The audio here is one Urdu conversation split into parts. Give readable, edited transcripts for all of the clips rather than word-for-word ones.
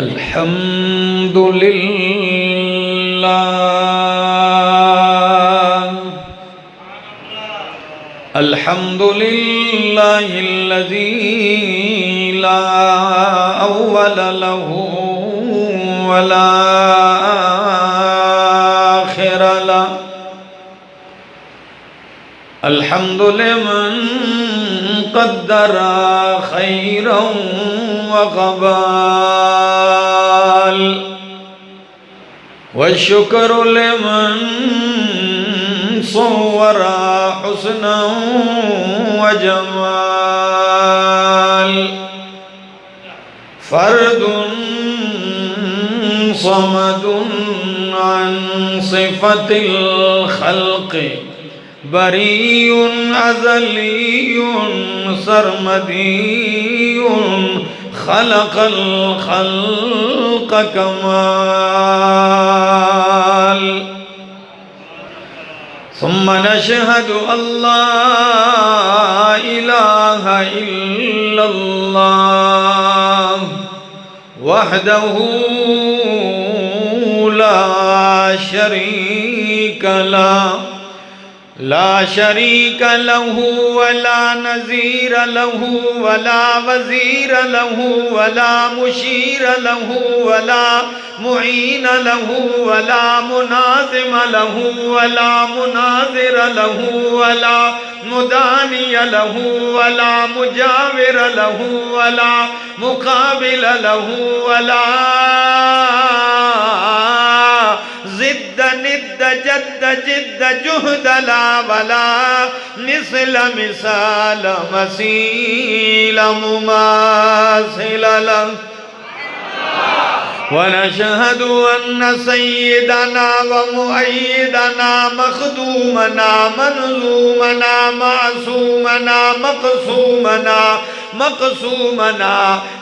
الحمد للہ الحمد للہ الذی لا اول له ولا آخر له الحمد لمن قدر خيرا وقبال والشكر لمن صور حسنا وجمال فرد صمد عن صفة الخلق بريء أزلي سرمدي خلق الخلق كمال ثم نشهد أن لا إله إلا الله وحده لا شريك له لا شريك له ولا نظير له ولا وزير له ولا مشير له ولا معين له ولا مناظم له ولا مناظر له ولا مداني له ولا مجاور له ولا مقابل له ولا ضد ند جد جد جهد لا ولا مثل مثال مثيل مماثل له ونشهد أن سيدنا ومؤيدنا مخدومنا منظومنا معصومنا مقسومنا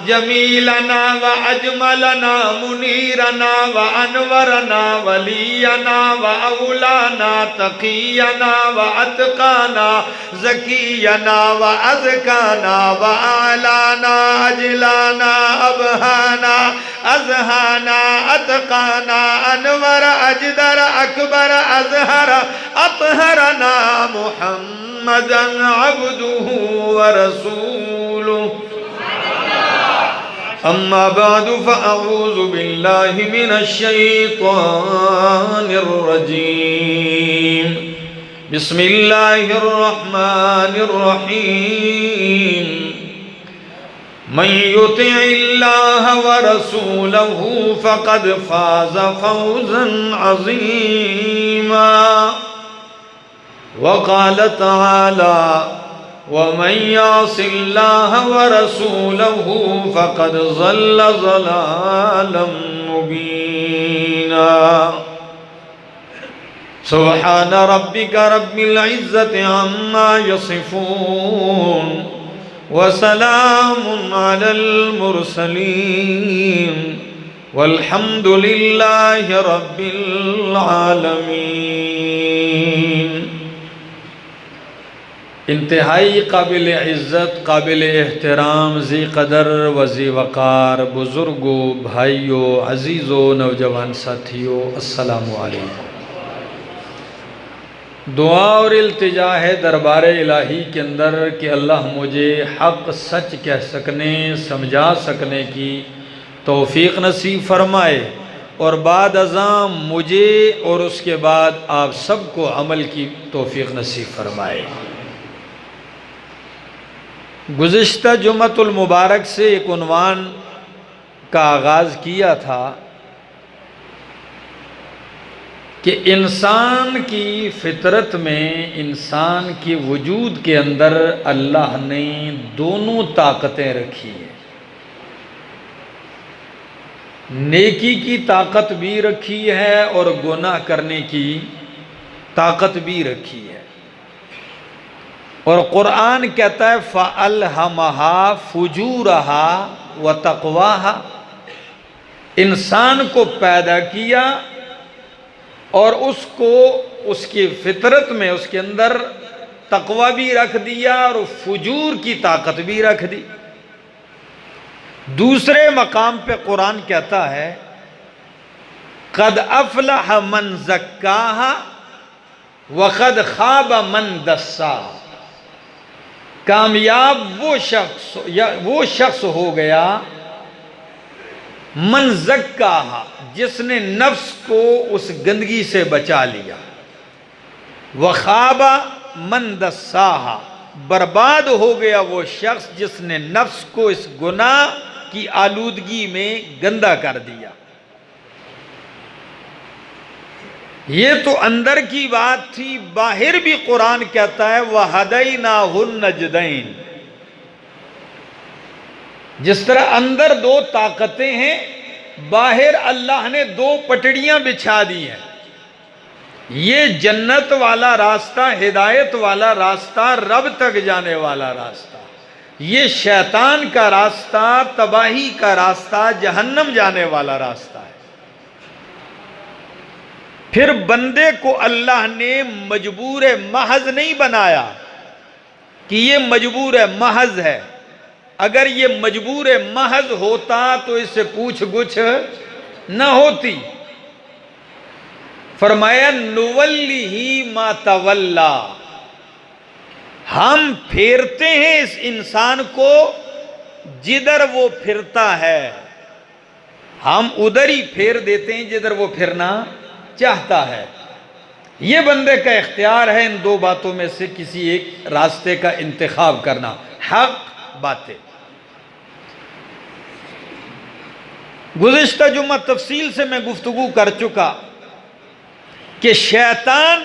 جميلنا وأجملنا منيرنا وأنورنا ولينا وأولانا تقينا وأتقانا زكينا وأزكانا وأعلانا أجلانا أبهانا أزهانا أتقانا أنور أجدر أكبر أزهر أطهرنا محمدا عبده ورسوله أما بعد فأعوذ بالله من الشيطان الرجيم بسم الله الرحمن الرحيم من يطع الله ورسوله فقد فاز فوزا عظيما وقال تعالى ومن يعص الله ورسوله فقد ضل ضلالا مبينا سبحان ربك رب العزة عما يصفون وسلام على المرسلين والحمد لله رب العالمین۔ انتہائی قابل عزت، قابل احترام، ذی قدر و ذی وقار بزرگوں، بھائیوں، عزیزوں، نوجوان ساتھیوں، السلام علیکم۔ دعا اور التجا ہے دربار الہی کے اندر کہ اللہ مجھے حق سچ کہہ سکنے، سمجھا سکنے کی توفیق نصیب فرمائے، اور بعد ازاں مجھے اور اس کے بعد آپ سب کو عمل کی توفیق نصیب فرمائے۔ گزشتہ جمعۃ المبارک سے ایک عنوان کا آغاز کیا تھا کہ انسان کی فطرت میں، انسان کے وجود کے اندر اللہ نے دونوں طاقتیں رکھی ہیں۔ نیکی کی طاقت بھی رکھی ہے اور گناہ کرنے کی طاقت بھی رکھی ہے، اور قرآن کہتا ہے فَأَلْهَمَهَا فُجُورَهَا وَتَقْوَاهَا، انسان کو پیدا کیا اور اس کو اس کی فطرت میں، اس کے اندر تقوی بھی رکھ دیا اور فجور کی طاقت بھی رکھ دی۔ دوسرے مقام پہ قرآن کہتا ہے قد افلح من زکاہا وقد خاب من دساہا، کامیاب وہ شخص ہو گیا من زکاہا، جس نے نفس کو اس گندگی سے بچا لیا، وخاب من دساہا، برباد ہو گیا وہ شخص جس نے نفس کو اس گناہ کی آلودگی میں گندا کر دیا۔ یہ تو اندر کی بات تھی، باہر بھی قرآن کہتا ہے وَهَدَيْنَاهُ النَّجْدَيْنِ، جس طرح اندر دو طاقتیں ہیں، باہر اللہ نے دو پٹڑیاں بچھا دی ہیں۔ یہ جنت والا راستہ، ہدایت والا راستہ، رب تک جانے والا راستہ، یہ شیطان کا راستہ، تباہی کا راستہ، جہنم جانے والا راستہ ہے۔ پھر بندے کو اللہ نے مجبور محض نہیں بنایا کہ یہ مجبور محض ہے، اگر یہ مجبور محض ہوتا تو اس سے پوچھ گچھ نہ ہوتی۔ فرمایا نولیہ ما تولا، ہم پھیرتے ہیں اس انسان کو جدھر وہ پھرتا ہے، ہم ادھر ہی پھیر دیتے ہیں جدھر وہ پھرنا چاہتا ہے۔ یہ بندے کا اختیار ہے ان دو باتوں میں سے کسی ایک راستے کا انتخاب کرنا، حق باتیں۔ گزشتہ جمعہ تفصیل سے میں گفتگو کر چکا کہ شیطان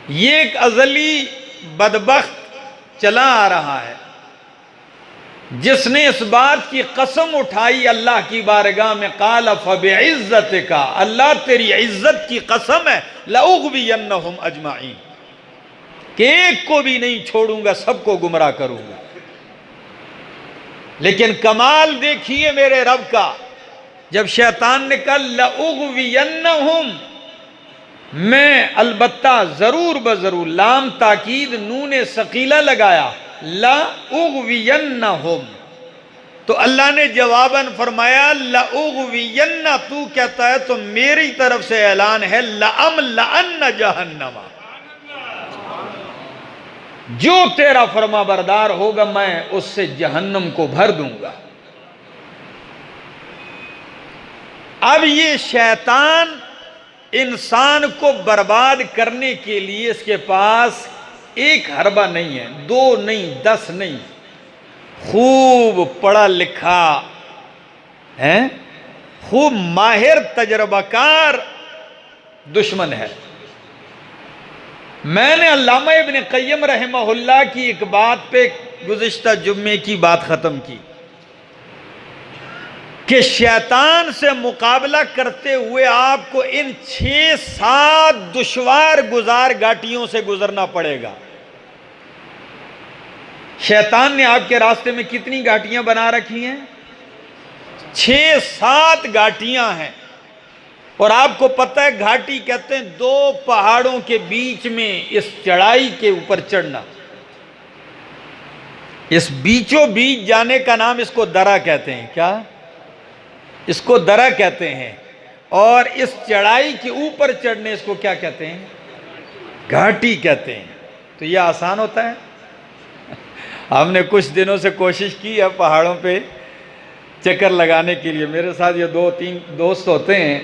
یہ ایک ازلی بدبخت چلا آ رہا ہے، جس نے اس بات کی قسم اٹھائی اللہ کی بارگاہ میں، قال فبعزتک، اللہ تیری عزت کی قسم ہے، لأغوینہم اجمعین، کہ ایک کو بھی نہیں چھوڑوں گا، سب کو گمراہ کروں گا۔ لیکن کمال دیکھیے میرے رب کا، جب شیطان نے کہا لأغوینہم، میں البتہ ضرور بضرور، لام تاکید نون ثقیلہ لگایا، لأغوینہم، تو اللہ نے جواباً فرمایا لأغوین، تو کہتا ہے تو میری طرف سے اعلان ہے لأملأن جہنم، جو تیرا فرما بردار ہوگا میں اس سے جہنم کو بھر دوں گا۔ اب یہ شیطان انسان کو برباد کرنے کے لیے اس کے پاس ایک حربہ نہیں ہے، دو نہیں، 10 نہیں، خوب پڑھا لکھا ہے، خوب ماہر تجربہ کار دشمن ہے۔ میں نے علامہ ابن قیم رحمہ اللہ کی ایک بات پہ گزشتہ جمعے کی بات ختم کی کہ شیطان سے مقابلہ کرتے ہوئے آپ کو ان 6-7 دشوار گزار گھاٹیوں سے گزرنا پڑے گا۔ شیطان نے آپ کے راستے میں کتنی گھاٹیاں بنا رکھی ہیں؟ 6-7 گھاٹیاں ہیں، اور آپ کو پتہ ہے گھاٹی کہتے ہیں 2 پہاڑوں کے بیچ میں اس چڑھائی کے اوپر چڑھنا، اس بیچوں بیچ جانے کا نام اس کو درہ کہتے ہیں۔ کیا؟ اس کو درہ کہتے ہیں، اور اس چڑھائی کے اوپر چڑھنے اس کو کیا کہتے ہیں؟ گھاٹی کہتے ہیں۔ تو یہ آسان ہوتا ہے؟ ہم نے کچھ دنوں سے کوشش کی ہے پہاڑوں پہ چکر لگانے کے لیے، میرے ساتھ یہ 2-3 دوست ہوتے ہیں،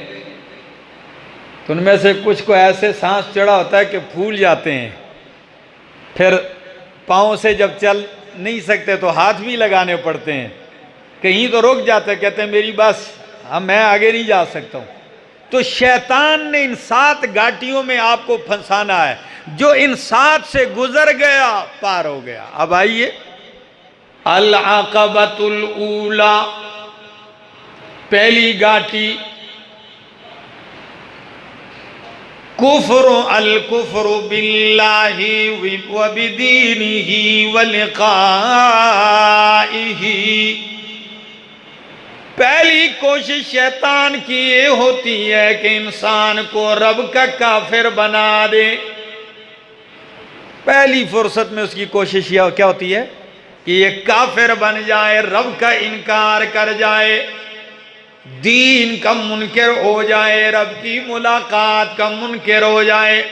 تو ان میں سے کچھ کو ایسے سانس چڑھا ہوتا ہے کہ پھول جاتے ہیں، پھر پاؤں سے جب چل نہیں سکتے تو ہاتھ بھی لگانے پڑتے ہیں، کہیں تو رک جاتے ہیں، کہتے ہیں میری بس، میں آگے نہیں جا سکتا ہوں۔ تو شیطان نے ان 7 گھاٹیوں میں آپ کو پھنسانا ہے، جو ان 7 سے گزر گیا پار ہو گیا۔ اب آئیے العقبۃ الاولی، پہلی گھاٹی کفر، الکفر باللہ وبدینہ ولقائہ۔ پہلی کوشش شیطان کی یہ ہوتی ہے کہ انسان کو رب کا کافر بنا دے، پہلی فرصت میں اس کی کوشش کیا ہوتی ہے؟ کہ یہ کافر بن جائے، رب کا انکار کر جائے، دین کا منکر ہو جائے، رب کی ملاقات کا منکر ہو جائے۔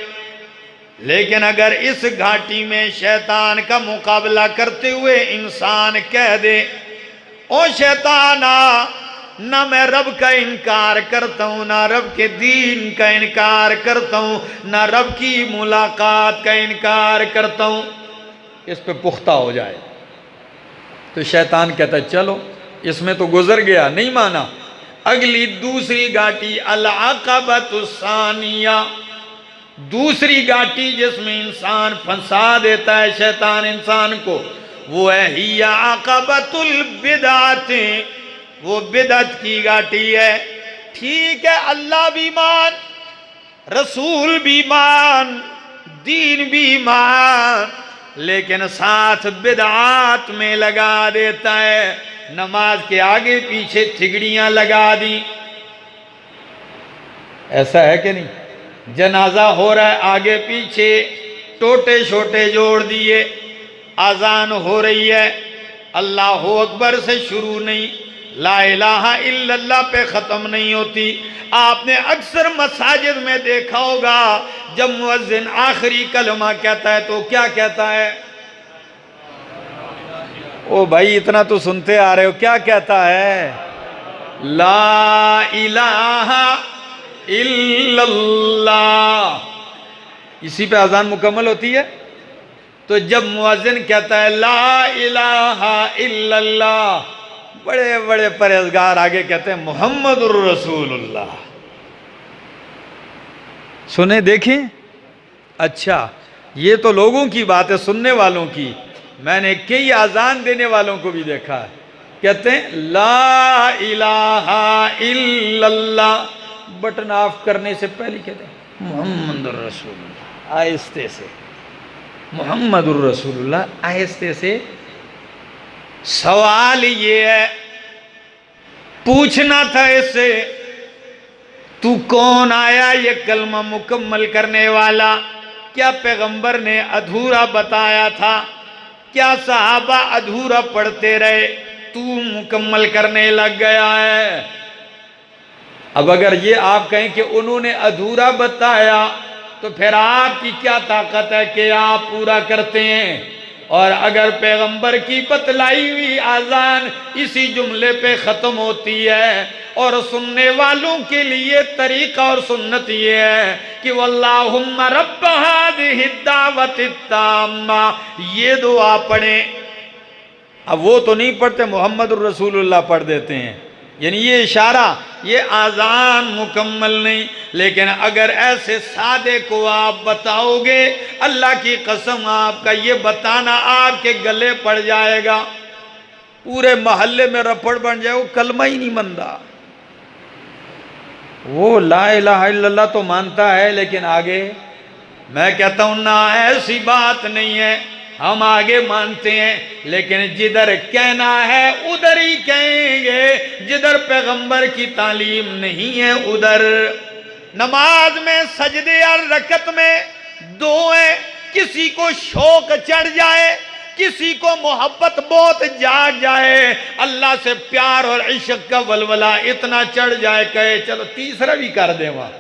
لیکن اگر اس گھاٹی میں شیطان کا مقابلہ کرتے ہوئے انسان کہہ دے، او شیطانا، نہ میں رب کا انکار کرتا ہوں، نہ رب کے دین کا انکار کرتا ہوں، نہ رب کی ملاقات کا انکار کرتا ہوں، اس پہ پختہ ہو جائے، تو شیطان کہتا ہے چلو اس میں تو گزر گیا، نہیں مانا۔ اگلی دوسری گھاٹی العقبۃ الثانیہ، دوسری گھاٹی جس میں انسان پھنسا دیتا ہے شیطان انسان کو، وہ ہے ہی عقبۃ البدعۃ، وہ بدعت کی گھاٹی ہے۔ ٹھیک ہے، اللہ بھی مان، رسول بھی مان، دین بھی مان، لیکن ساتھ بدعات میں لگا دیتا ہے، نماز کے آگے پیچھے تھگڑیاں لگا دی۔ ایسا ہے کہ نہیں؟ جنازہ ہو رہا ہے، آگے پیچھے ٹوٹے شوٹے جوڑ دیے، اذان ہو رہی ہے، اللہ اکبر سے شروع نہیں، لا الہ الا اللہ پہ ختم نہیں ہوتی۔ آپ نے اکثر مساجد میں دیکھا ہوگا جب مؤذن آخری کلمہ کہتا ہے تو کیا کہتا ہے؟ او بھائی اتنا تو سنتے آ رہے ہو، کیا کہتا ہے؟ لا الہ الا اللہ، اسی پہ اذان مکمل ہوتی ہے۔ تو جب مؤذن کہتا ہے لا الہ الا اللہ، بڑے بڑے پرہیزگار آگے کہتے ہیں محمد الرسول اللہ۔ سنیں دیکھیں، اچھا یہ تو لوگوں کی بات ہے، سننے والوں کی، میں نے کئی اذان دینے والوں کو بھی دیکھا ہے، کہتے ہیں لا الہ الا اللہ، بٹن آف کرنے سے پہلے کہتے ہیں محمد الرسول اللہ، آہستے سے محمد الرسول اللہ، آہستے سے۔ سوال یہ ہے، پوچھنا تھا اس سے، تو کون آیا یہ کلمہ مکمل کرنے والا؟ کیا پیغمبر نے ادھورا بتایا تھا؟ کیا صحابہ ادھورا پڑھتے رہے، تو مکمل کرنے لگ گیا ہے؟ اب اگر یہ آپ کہیں کہ انہوں نے ادھورا بتایا تو پھر آپ کی کیا طاقت ہے کہ آپ پورا کرتے ہیں؟ اور اگر پیغمبر کی بتلائی ہوئی اذان اسی جملے پہ ختم ہوتی ہے، اور سننے والوں کے لیے طریقہ اور سنت یہ ہے کہ واللہم رب ہذہ الدعوۃ التامہ، یہ دعا پڑھیں۔ اب وہ تو نہیں پڑھتے، محمد الرسول اللہ پڑھ دیتے ہیں، یعنی یہ اشارہ، یہ اذان مکمل نہیں۔ لیکن اگر ایسے سادے کو آپ بتاؤ گے، اللہ کی قسم آپ کا یہ بتانا آپ کے گلے پڑ جائے گا، پورے محلے میں رپڑ بن جائے، وہ کلمہ ہی نہیں مانتا۔ وہ لا الہ الا اللہ تو مانتا ہے، لیکن آگے میں کہتا ہوں نہ، ایسی بات نہیں ہے، ہم آگے مانتے ہیں لیکن جدھر کہنا ہے ادھر ہی کہیں گے، جدھر پیغمبر کی تعلیم نہیں ہے ادھر۔ نماز میں سجدے اور رکعت میں دعائیں، کسی کو شوق چڑھ جائے، کسی کو محبت بہت جاگ جائے، اللہ سے پیار اور عشق کا ولولہ اتنا چڑھ جائے کہ چلو تیسرا بھی کر دیں وہاں،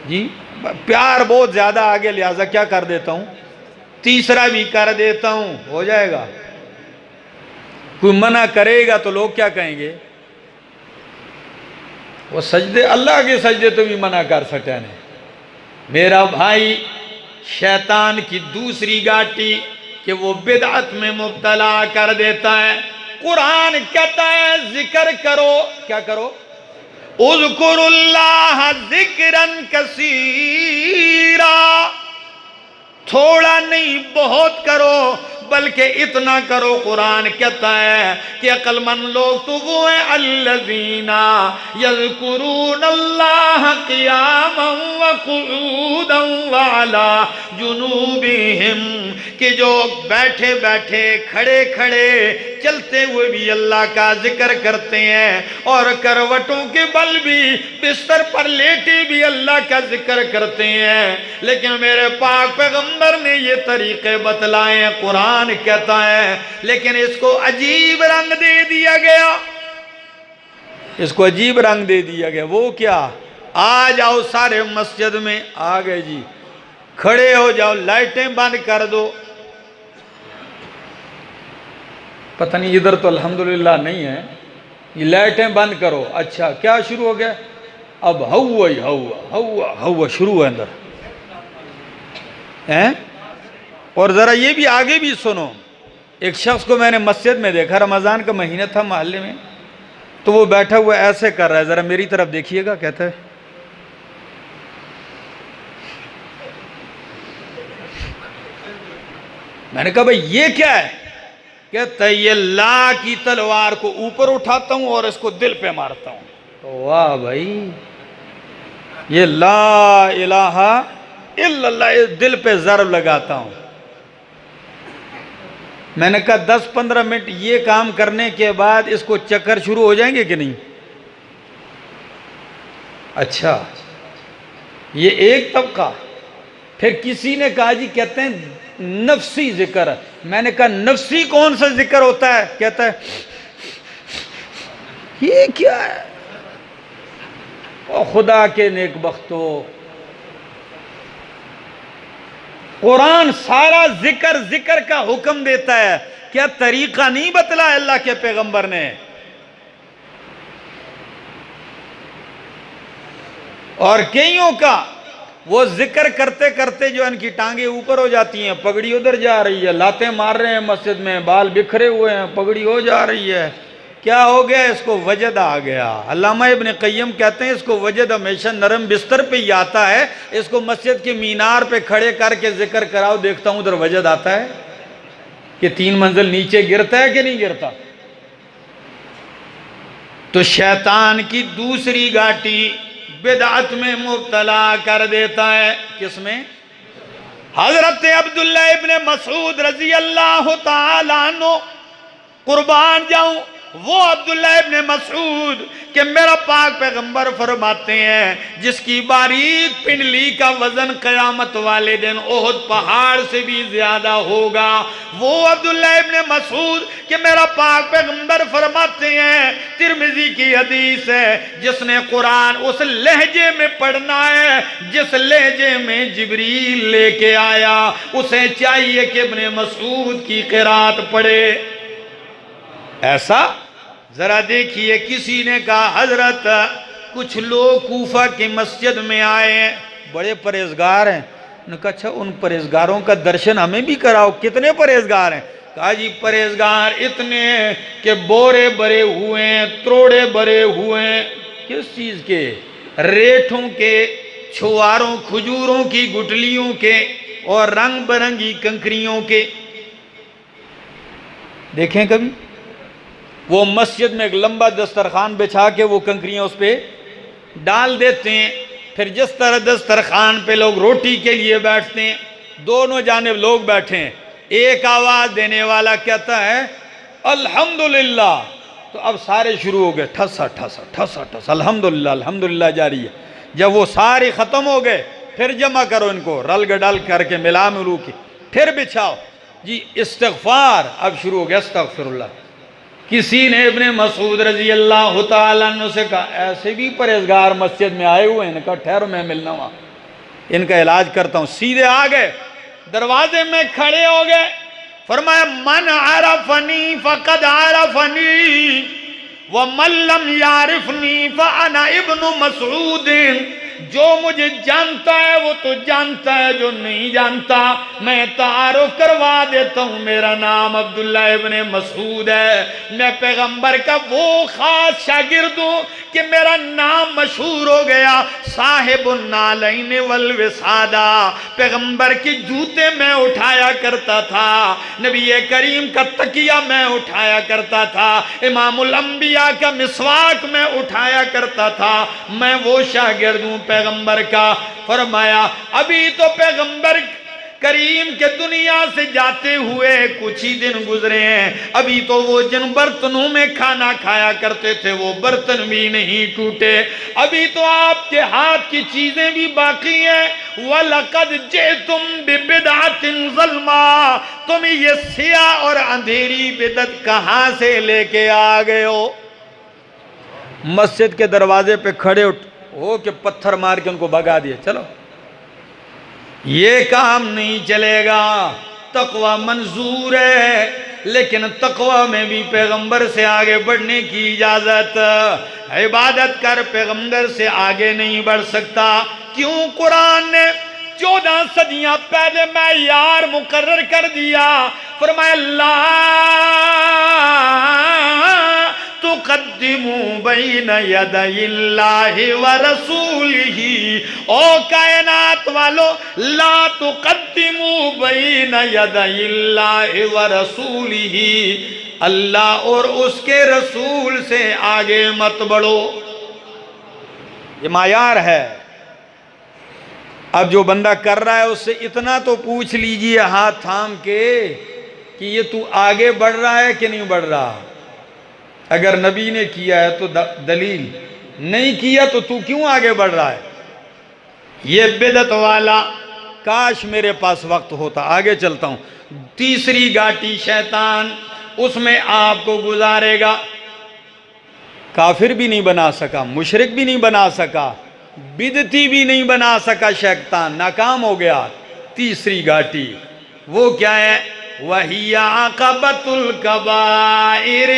جی پیار بہت زیادہ آگے، لہٰذا کیا کر دیتا ہوں، تیسرا بھی کر دیتا ہوں، ہو جائے گا۔ کوئی منع کرے گا تو لوگ کیا کہیں گے؟ وہ سجدے، اللہ کے سجدے تو بھی منع کر سکتے ہیں۔ میرا بھائی، شیطان کی دوسری گھاٹی کہ وہ بدعت میں مبتلا کر دیتا ہے۔ قرآن کہتا ہے ذکر کرو، کیا کرو؟ اذکروا اللہ ذکرا کثیرا، تھوڑا نہیں بہت کرو، بلکہ اتنا کرو۔ قرآن کہتا ہے کہ عقل مند لوگ تو وہ ہیں الذین یذکرون اللہ قیاما وقعودا وعلی جنوبہم، کہ جو بیٹھے بیٹھے، کھڑے کھڑے، چلتے ہوئے بھی اللہ کا ذکر کرتے ہیں، اور کروٹوں کے بل بھی، بستر پر لیٹے بھی اللہ کا ذکر کرتے ہیں۔ لیکن میرے پاک پیغمبر نے یہ طریقے بتلائے ہیں، قرآن قرآن کہتا ہے، لیکن اس کو عجیب رنگ دے دیا گیا، اس کو عجیب رنگ دے دیا گیا۔ وہ کیا؟ آ جاؤ سارے مسجد میں، آ گئے جی، کھڑے ہو جاؤ، لائٹیں بند کر دو۔ پتہ نہیں ادھر تو الحمدللہ نہیں ہے، یہ لائٹیں بند کرو۔ اچھا کیا شروع ہو گیا؟ اب ہوا ہی ہوا ہوا ہوا شروع ہے اندر ہیں۔ اور ذرا یہ بھی آگے بھی سنو، ایک شخص کو میں نے مسجد میں دیکھا، رمضان کا مہینہ تھا محلے میں، تو وہ بیٹھا ہوا ایسے کر رہا ہے، ذرا میری طرف دیکھیے گا، کہتا ہے میں نے کہا بھئی یہ کیا ہے؟ کہتا ہے یہ لا کی تلوار کو اوپر اٹھاتا ہوں اور اس کو دل پہ مارتا ہوں۔ تو واہ بھائی، یہ لا الہ الا اللہ دل پہ ضرب لگاتا ہوں۔ میں نے کہا 10-15 منٹ یہ کام کرنے کے بعد اس کو چکر شروع ہو جائیں گے کہ نہیں؟ اچھا یہ ایک طبقہ۔ پھر کسی نے کہا جی کہتے ہیں نفسی ذکر۔ میں نے کہا نفسی کون سا ذکر ہوتا ہے؟ کہتا ہے یہ کیا ہے؟ او خدا کے نیک بختو، قرآن سارا ذکر ذکر کا حکم دیتا ہے، کیا طریقہ نہیں بتلا اللہ کے پیغمبر نے؟ اور کئیوں کا وہ ذکر کرتے کرتے جو ان کی ٹانگیں اوپر ہو جاتی ہیں، پگڑی ادھر جا رہی ہے، لاتیں مار رہے ہیں مسجد میں، بال بکھرے ہوئے ہیں، پگڑی ہو جا رہی ہے، کیا ہو گیا؟ اس کو وجد آ گیا۔ علامہ ابن قیم کہتے ہیں اس کو وجد ہمیشہ نرم بستر پہ ہی آتا ہے، اس کو مسجد کے مینار پہ کھڑے کر کے ذکر کراؤ، دیکھتا ہوں ادھر وجد آتا ہے کہ 3 منزل نیچے گرتا ہے کہ نہیں گرتا۔ تو شیطان کی دوسری گھاٹی بدعت میں مبتلا کر دیتا ہے۔ کس میں؟ حضرت عبداللہ ابن مسعود رضی اللہ تعالیٰ عنہ، قربان جاؤں وہ عبداللہ ابن مسعود کہ میرا پاک پیغمبر فرماتے ہیں جس کی باریک پنڈلی کا وزن قیامت والے دن احد پہاڑ سے بھی زیادہ ہوگا، وہ عبداللہ ابن مسعود کہ میرا پاک پیغمبر فرماتے ہیں، ترمذی کی حدیث ہے، جس نے قرآن اس لہجے میں پڑھنا ہے جس لہجے میں جبریل لے کے آیا، اسے چاہیے کہ ابن مسعود کی قرات پڑھے۔ ایسا ذرا دیکھیے، کسی نے کہا حضرت کچھ لوگ کوفہ کی مسجد میں آئے ہیں، بڑے پرہیزگار ہیں۔ انہوں نے کہا اچھا ان پرہیزگاروں کا درشن ہمیں بھی کراؤ۔ کتنے پرہیزگار ہیں؟ کہا جی پرہیزگار اتنے ہیں کہ بورے بھرے ہوئے ہیں، تروڑے بھرے ہوئے ہیں۔ کس چیز کے؟ ریٹھوں کے، چھواروں، کھجوروں کی گٹلیوں کے اور رنگ برنگی کنکریوں کے۔ دیکھیں کبھی وہ مسجد میں ایک لمبا دسترخوان بچھا کے وہ کنکریاں اس پہ ڈال دیتے ہیں، پھر جس طرح دسترخوان پہ لوگ روٹی کے لیے بیٹھتے ہیں، دونوں جانب لوگ بیٹھے ہیں، ایک آواز دینے والا کہتا ہے الحمدللہ، تو اب سارے شروع ہو گئے ٹھسا ٹھسا ٹھسا ٹھسا، الحمدللہ الحمدللہ جاری ہے۔ جب وہ سارے ختم ہو گئے پھر جمع کرو ان کو، رل گڈل کر کے ملا ملو کے پھر بچھاؤ جی استغفار، اب شروع ہو گیا استغفر اللہ۔ کسی نے ابن مسعود رضی اللہ تعالیٰ عنہ سے کہا ایسے بھی پرہیزگار مسجد میں آئے ہوئے ہیں، ان کا ٹھہرو میں ملنا ہوا، ان کا علاج کرتا ہوں۔ سیدھے آ گئے، دروازے میں کھڑے ہو گئے، فرمایا من عرفنی فقد عرفنی ومن لم یعرفنی فانا ابن مسعود، جو مجھے جانتا ہے وہ تو جانتا ہے، جو نہیں جانتا میں تعارف کروا دیتا ہوں، میرا نام عبداللہ ابن مسعود ہے، میں پیغمبر کا وہ خاص شاگرد ہوں کہ میرا نام مشہور ہو گیا، صاحب النالین والوسادہ، پیغمبر کی جوتے میں اٹھایا کرتا تھا، نبی کریم کا تکیہ میں اٹھایا کرتا تھا، امام الانبیاء کا مسواک میں اٹھایا کرتا تھا، میں وہ شاگرد ہوں پیغمبر کا۔ فرمایا ابھی تو پیغمبر کریم کے دنیا سے جاتے ہوئے کچھ ہی دن گزرے ہیں، ابھی تو وہ جن برتنوں میں کھانا کھایا کرتے تھے وہ برتن بھی نہیں ٹوٹے، ابھی تو آپ کے ہاتھ کی چیزیں بھی باقی ہیں۔ وَلَقَدْ جِئْتُمْ بِبِدْعَةٍ ظَلْمَا، تم یہ سیاہ اور اندھیری بدعت کہاں سے لے کے آ گئے ہو؟ مسجد کے دروازے پہ کھڑے ہو کہ پتھر مار کے ان کو بھگا دیے، چلو یہ کام نہیں چلے گا۔ تقوی منظور ہے، لیکن تقوی میں بھی پیغمبر سے آگے بڑھنے کی اجازت۔ عبادت کر، پیغمبر سے آگے نہیں بڑھ سکتا۔ کیوں؟ قرآن نے 14 صدیاں پہلے معیار مقرر کر دیا، فرمایا لا تقدموا بین یدی اللہ ورسولہ، او کائنات والو لا تقدموا بین یدی اللہ ورسولہ، اللہ اور اس کے رسول سے آگے مت بڑھو۔ یہ معیار ہے۔ اب جو بندہ کر رہا ہے اس سے اتنا تو پوچھ لیجئے ہاتھ تھام کے کہ یہ تو آگے بڑھ رہا ہے کہ نہیں بڑھ رہا۔ اگر نبی نے کیا ہے تو دلیل، نہیں کیا تو کیوں آگے بڑھ رہا ہے؟ یہ بدعت والا، کاش میرے پاس وقت ہوتا، آگے چلتا ہوں۔ تیسری گھاٹی شیطان، اس میں آپ کو گزارے گا۔ کافر بھی نہیں بنا سکا، مشرک بھی نہیں بنا سکا، بدعتی بھی نہیں بنا سکا، شیطان ناکام ہو گیا۔ تیسری گھاٹی وہ کیا ہے؟ وَهِيَ عَقَبَةُ الْكَبَائِرِ،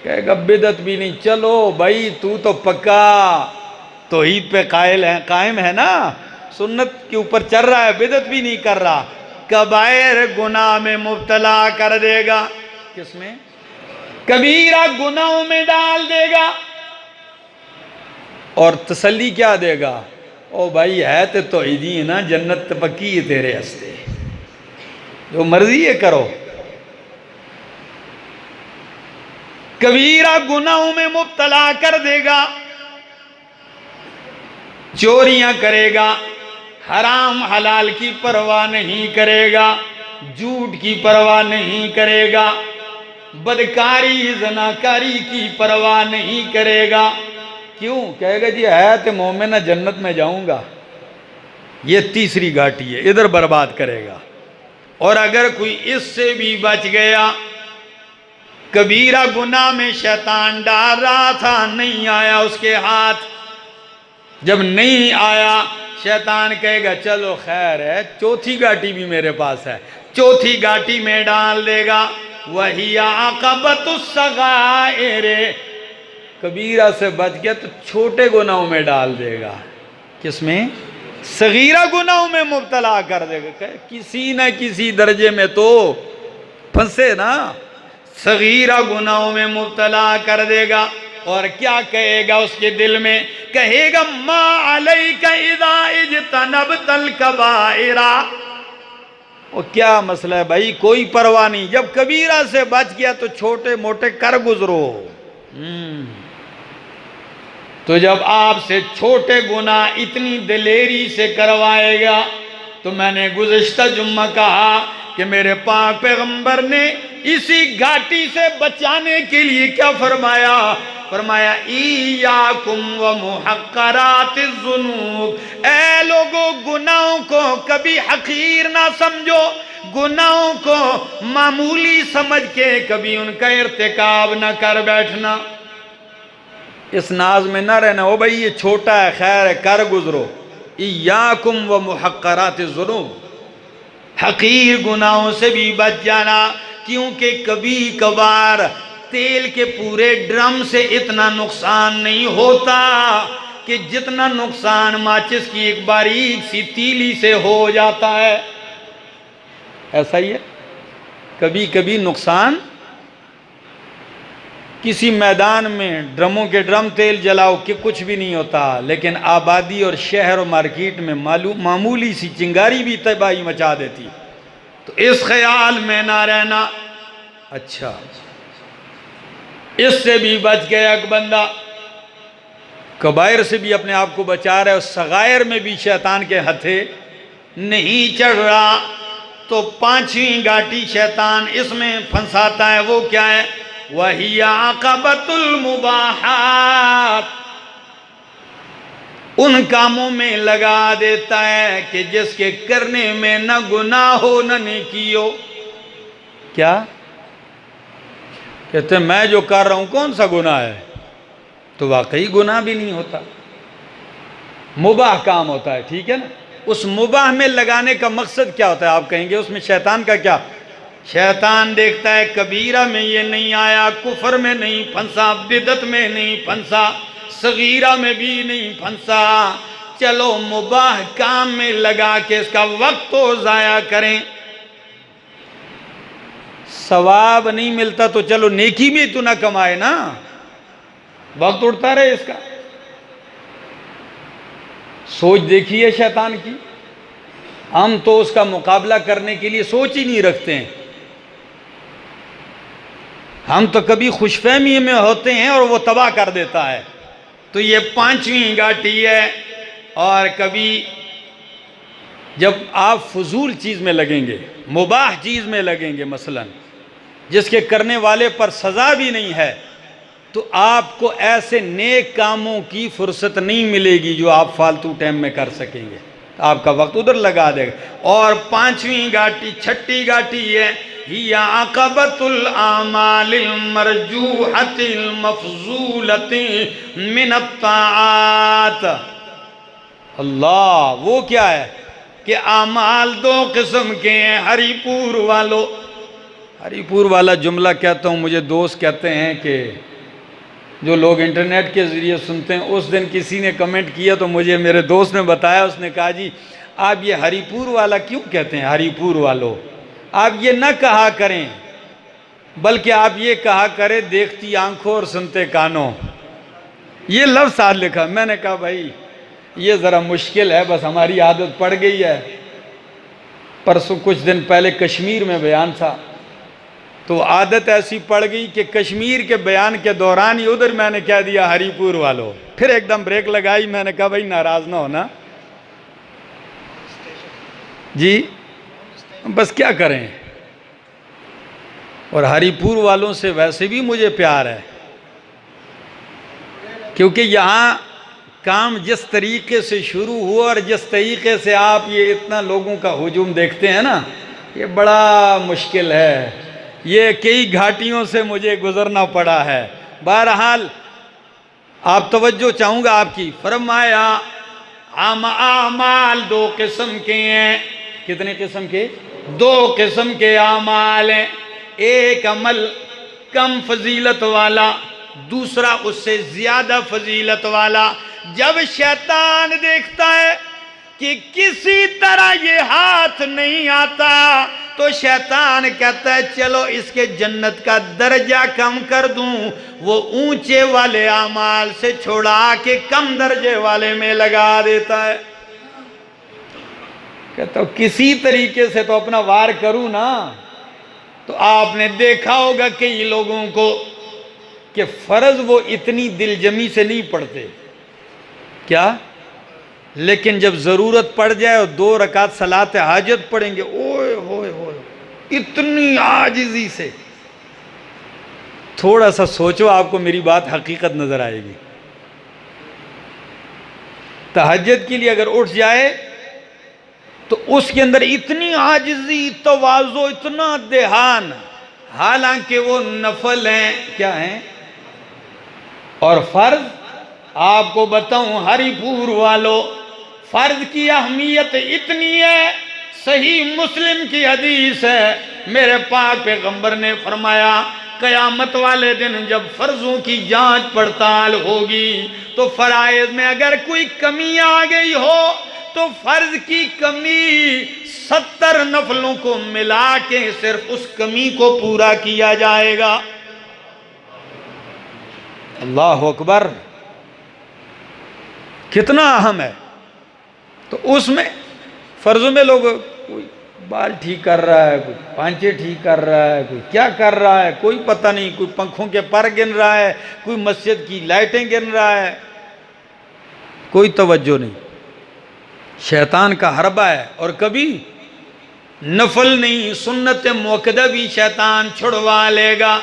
کہے گا بدعت بھی نہیں، چلو بھائی تو پکا توحید پہ قائم ہے نا، سنت کے اوپر چل رہا ہے، بدعت بھی نہیں کر رہا، کبائر گناہ میں مبتلا کر دے گا۔ کس میں؟ کبیرہ گناہوں میں ڈال دے گا۔ اور تسلی کیا دے گا؟ او بھائی ہے تو توحیدی ہے نا، جنت پکی ہے تیرے ہستے، جو مرضی ہے کرو۔ کبیرہ گناہوں میں مبتلا کر دے گا، چوریاں کرے گا، حرام حلال کی پرواہ نہیں کرے گا، جھوٹ کی پرواہ نہیں کرے گا، بدکاری زناکاری کی پرواہ نہیں کرے گا۔ کیوں؟ کہے گا جی ہے تو مومن ہے، جنت میں جاؤں گا۔ یہ تیسری گھاٹی ہے، ادھر برباد کرے گا۔ اور اگر کوئی اس سے بھی بچ گیا، کبیرہ گناہ میں شیطان ڈال رہا تھا، نہیں آیا اس کے ہاتھ، جب نہیں آیا شیطان کہے گا چلو خیر ہے، چوتھی گھاٹی بھی میرے پاس ہے، چوتھی گھاٹی میں ڈال دے گا۔ وَهِيَ عَقَبَةُ الصَّغَائِرِ، کبیرہ سے بچ گیا تو چھوٹے گناہوں میں ڈال دے گا۔ کس میں؟ صغیرہ گناہوں میں مبتلا کر دے گا، کہ کسی نہ کسی درجے میں تو پھنسے نا، صغیرہ گناہوں میں مبتلا کر دے گا۔ اور کیا کہے گا اس کے دل میں؟ کہے گا ما علیک اذا اجتنبت الکبائر، وہ کیا مسئلہ ہے بھائی، کوئی پرواہ نہیں، جب کبیرہ سے بچ گیا تو چھوٹے موٹے کر گزرو۔ تو جب آپ سے چھوٹے گناہ اتنی دلیری سے کروائے گا، تو میں نے گزشتہ جمعہ کہا کہ میرے پاک پیغمبر نے اسی گھاٹی سے بچانے کے لیے کیا فرمایا؟ فرمایا ایاکم ومحقرات الذنوب، اے لوگو گناہوں کو کبھی حقیر نہ سمجھو، گناہوں کو معمولی سمجھ کے کبھی ان کا ارتکاب نہ کر بیٹھنا، اس ناز میں نہ رہنا او بھائی یہ چھوٹا ہے خیر ہے کر گزرو۔ ایاکم ومحقرات الذنوب، حقیر گناہوں سے بھی بچ جانا، کیونکہ کبھی کبھار تیل کے پورے ڈرم سے اتنا نقصان نہیں ہوتا کہ جتنا نقصان ماچس کی ایک باریک سی تیلی سے ہو جاتا ہے۔ ایسا ہی ہے، کبھی کبھی نقصان، کسی میدان میں ڈرموں کے ڈرم تیل جلاؤ کہ کچھ بھی نہیں ہوتا، لیکن آبادی اور شہر و مارکیٹ میں معمولی سی چنگاری بھی تباہی مچا دیتی، تو اس خیال میں نہ رہنا۔ اچھا اس سے بھی بچ گیا ایک بندہ، کبائر سے بھی اپنے آپ کو بچا رہا ہے، اور صغائر میں بھی شیطان کے ہتھے نہیں چڑھ رہا، تو پانچویں گھاٹی شیطان اس میں پھنساتا ہے، وہ کیا ہے؟ وَهِيَ عَقَبَةُ الْمُبَاحَاتِ، ان کاموں میں لگا دیتا ہے کہ جس کے کرنے میں نہ گناہ ہو نہ نیکی ہو۔ کیا کہتے ہیں میں جو کر رہا ہوں کون سا گناہ ہے؟ تو واقعی گناہ بھی نہیں ہوتا، مباح کام ہوتا ہے، ٹھیک ہے نا؟ اس مباح میں لگانے کا مقصد کیا ہوتا ہے؟ آپ کہیں گے اس میں شیطان کا کیا؟ شیطان دیکھتا ہے کبیرہ میں یہ نہیں آیا، کفر میں نہیں پھنسا، بدعت میں نہیں پھنسا، صغیرہ میں بھی نہیں پھنسا، چلو مباح کام میں لگا کے اس کا وقت تو ضائع کریں، ثواب نہیں ملتا تو چلو نیکی میں تو نہ کمائے نا، وقت اڑتا رہے اس کا۔ سوچ دیکھیے شیطان کی، ہم تو اس کا مقابلہ کرنے کے لیے سوچ ہی نہیں رکھتے ہیں، ہم تو کبھی خوش فہمی میں ہوتے ہیں اور وہ تباہ کر دیتا ہے۔ تو یہ پانچویں گھاٹی ہے۔ اور کبھی جب آپ فضول چیز میں لگیں گے، مباح چیز میں لگیں گے، مثلا جس کے کرنے والے پر سزا بھی نہیں ہے، تو آپ کو ایسے نیک کاموں کی فرصت نہیں ملے گی جو آپ فالتو ٹائم میں کر سکیں گے، آپ کا وقت ادھر لگا دے گا۔ اور پانچویں گھاٹی، چھٹی گھاٹی ہے ہی عقبۃ الاعمال المرجوحۃ المفضولۃ من الطاعات۔ اللہ، وہ کیا ہے کہ اعمال دو قسم کے ہیں۔ ہری پور والو، ہری پور والا جملہ کہتا ہوں، مجھے دوست کہتے ہیں کہ جو لوگ انٹرنیٹ کے ذریعے سنتے ہیں، اس دن کسی نے کمنٹ کیا تو مجھے میرے دوست نے بتایا، اس نے کہا جی آپ یہ ہری پور والا کیوں کہتے ہیں؟ ہری پور والو، آپ یہ نہ کہا کریں، بلکہ آپ یہ کہا کریں دیکھتی آنکھوں اور سنتے کانوں۔ یہ لفظ آج لکھا، میں نے کہا بھائی یہ ذرا مشکل ہے، بس ہماری عادت پڑ گئی ہے۔ پرسوں کچھ دن پہلے کشمیر میں بیان تھا، تو عادت ایسی پڑ گئی کہ کشمیر کے بیان کے دوران ہی ادھر میں نے کہہ دیا ہری پور والو، پھر ایک دم بریک لگائی، میں نے کہا بھائی ناراض نہ ہونا جی، بس کیا کریں۔ اور ہری پور والوں سے ویسے بھی مجھے پیار ہے، کیونکہ یہاں کام جس طریقے سے شروع ہوا اور جس طریقے سے آپ یہ اتنا لوگوں کا ہجوم دیکھتے ہیں نا، یہ بڑا مشکل ہے، یہ کئی گھاٹیوں سے مجھے گزرنا پڑا ہے۔ بہرحال آپ توجہ چاہوں گا آپ کی، فرمایا اعمال دو قسم کے ہیں۔ کتنے قسم کے؟ دو قسم کے اعمال ہیں، ایک عمل کم فضیلت والا، دوسرا اس سے زیادہ فضیلت والا۔ جب شیطان دیکھتا ہے کہ کسی طرح یہ ہاتھ نہیں آتا تو شیطان کہتا ہے چلو اس کے جنت کا درجہ کم کر دوں، وہ اونچے والے اعمال سے چھوڑا کے کم درجے والے میں لگا دیتا ہے۔ کہتا ہوں کسی طریقے سے تو اپنا وار کروں نا۔ تو آپ نے دیکھا ہوگا کئی لوگوں کو کہ فرض وہ اتنی دل جمی سے نہیں پڑھتے، کیا؟ لیکن جب ضرورت پڑ جائے اور 2 رکعت صلاۃ حاجت پڑھیں گے، اوئے ہوئے ہوئے، اتنی عاجزی سے۔ تھوڑا سا سوچو، آپ کو میری بات حقیقت نظر آئے گی۔ تہجد کے لیے اگر اٹھ جائے تو اس کے اندر اتنی عاجزی، تواضع، اتنا دھیان، حالانکہ وہ نفل ہیں، کیا ہیں؟ اور فرض آپ کو بتاؤں ہری پور والو، فرض کی اہمیت اتنی ہے، صحیح مسلم کی حدیث ہے، میرے پاک پیغمبر نے فرمایا قیامت والے دن جب فرضوں کی جانچ پڑتال ہوگی تو فرائض میں اگر کوئی کمی آ گئی ہو تو فرض کی کمی 70 نفلوں کو ملا کے صرف اس کمی کو پورا کیا جائے گا۔ اللہ اکبر، کتنا اہم ہے۔ تو اس میں فرضوں میں لوگ کوئی بال ٹھیک کر رہا ہے، کوئی پانچے ٹھیک کر رہا ہے، کوئی کیا کر رہا ہے، کوئی پتہ نہیں، کوئی پنکھوں کے پر گن رہا ہے، کوئی مسجد کی لائٹیں گن رہا ہے، کوئی توجہ نہیں۔ شیطان کا حربہ ہے، اور کبھی نفل نہیں، سنت موقدہ بھی شیطان چھڑوا لے گا،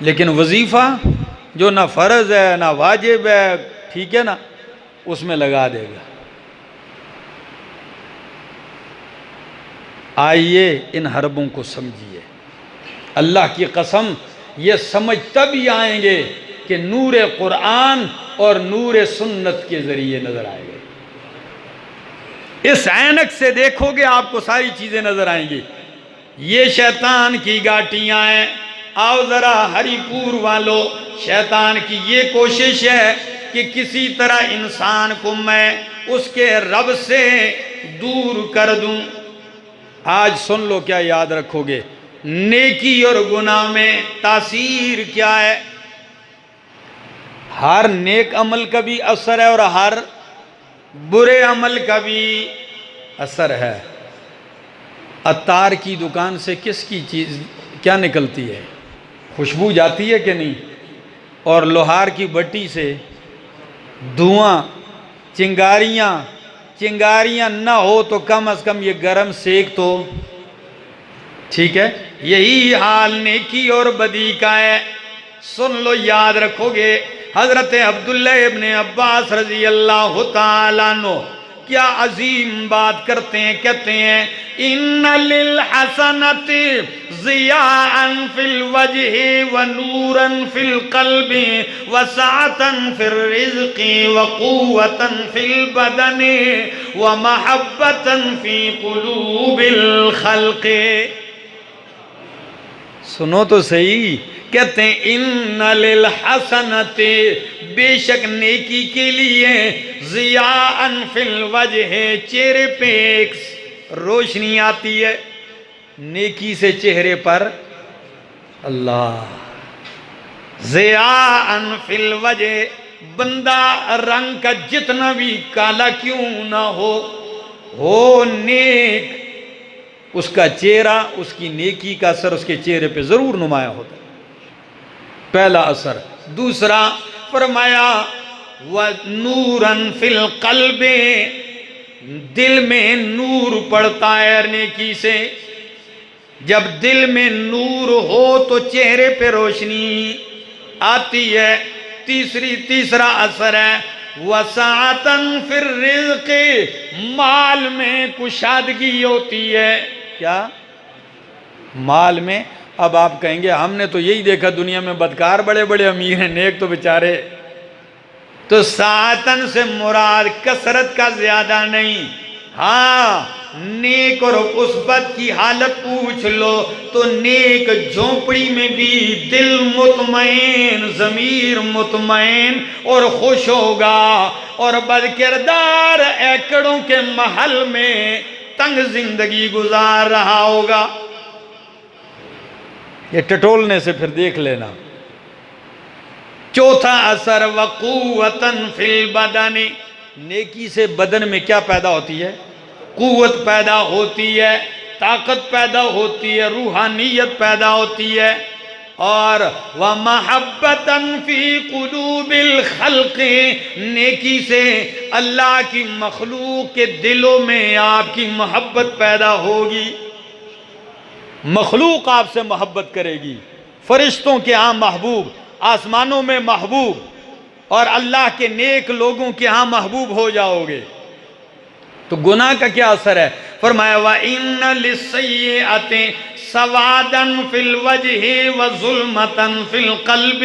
لیکن وظیفہ جو نہ فرض ہے نہ واجب ہے، ٹھیک ہے نا، اس میں لگا دے گا۔ آئیے ان حربوں کو سمجھیے، اللہ کی قسم یہ سمجھ تب ہی آئیں گے کہ نور قرآن اور نور سنت کے ذریعے نظر آئے گے۔ اس عینک سے دیکھو گے آپ کو ساری چیزیں نظر آئیں گی۔ یہ شیطان کی گاٹیاں ہیں۔ آؤ ذرا ہری پور والو، شیطان کی یہ کوشش ہے کہ کسی طرح انسان کو میں اس کے رب سے دور کر دوں۔ آج سن لو، کیا یاد رکھو گے؟ نیکی اور گناہ میں تاثیر کیا ہے؟ ہر نیک عمل کا بھی اثر ہے اور ہر برے عمل کا بھی اثر ہے۔ عطار کی دکان سے کس کی چیز کیا نکلتی ہے؟ خوشبو جاتی ہے کہ نہیں؟ اور لوہار کی بٹی سے دھواں، چنگاریاں نہ ہو تو کم از کم یہ گرم سیک تو ٹھیک ہے۔ یہی حال نیکی اور بدی کا ہے۔ سن لو، یاد رکھو گے، حضرت عبداللہ ابن عباس رضی اللہ تعالیٰ عنہ کیا عظیم بات کرتے ہیں، کہتے ہیں ان للحسنۃ ضیاء فی الوجہ ونورا فی القلب وسعۃ فی الرزق وقوۃ فی البدن ومحبۃ فی قلوب الخلق۔ سنو تو صحیح، کہتے ہیں ان للحسنۃ، بے شک نیکی کے لیے، ضیاء فی الوجہ، چہرے پہ ایک روشنی آتی ہے، نیکی سے چہرے پر اللہ، ضیاء فی الوجہ، بندہ رنگ کا جتنا بھی کالا کیوں نہ ہو نیک، اس کا چہرہ، اس کی نیکی کا اثر اس کے چہرے پہ ضرور نمایاں ہوتا ہے، پہلا اثر۔ دوسرا فرمایا وَنُورًا فِي الْقَلْبِ، دل میں نور پڑتا ہے نیکی سے، جب دل میں نور ہو تو چہرے پہ روشنی آتی ہے۔ تیسرا اثر ہے وَسَعَةً فِي الرِّزْقِ، مال میں کشادگی ہوتی ہے۔ کیا؟ مال میں۔ اب آپ کہیں گے ہم نے تو یہی دیکھا دنیا میں بدکار بڑے بڑے امیر ہیں، نیک تو بیچارے، تو ساعتن سے مراد کثرت کا زیادہ نہیں، ہاں نیک اور مثبت کی حالت پوچھ لو تو نیک جھونپڑی میں بھی دل مطمئن، ضمیر مطمئن اور خوش ہوگا، اور بد کردار ایکڑوں کے محل میں تنگ زندگی گزار رہا ہوگا۔ یہ ٹٹولنے سے پھر دیکھ لینا۔ چوتھا اثر وقوتاً فی البدن، نیکی سے بدن میں کیا پیدا ہوتی ہے؟ قوت پیدا ہوتی ہے، طاقت پیدا ہوتی ہے، روحانیت پیدا ہوتی ہے، اور وَمَحَبَّةً فِي قُلُوبِ الْخَلْقِ، نیکی سے اللہ کی مخلوق کے دلوں میں آپ کی محبت پیدا ہوگی، مخلوق آپ سے محبت کرے گی، فرشتوں کے ہاں محبوب، آسمانوں میں محبوب، اور اللہ کے نیک لوگوں کے ہاں محبوب ہو جاؤ گے۔ تو گناہ کا کیا اثر ہے؟ فرمایا وَإِنَّ لِلسَّيِّئَةِ سَوَادًا فِي الْوَجْهِ وَظُلْمَةً فِي الْقَلْبِ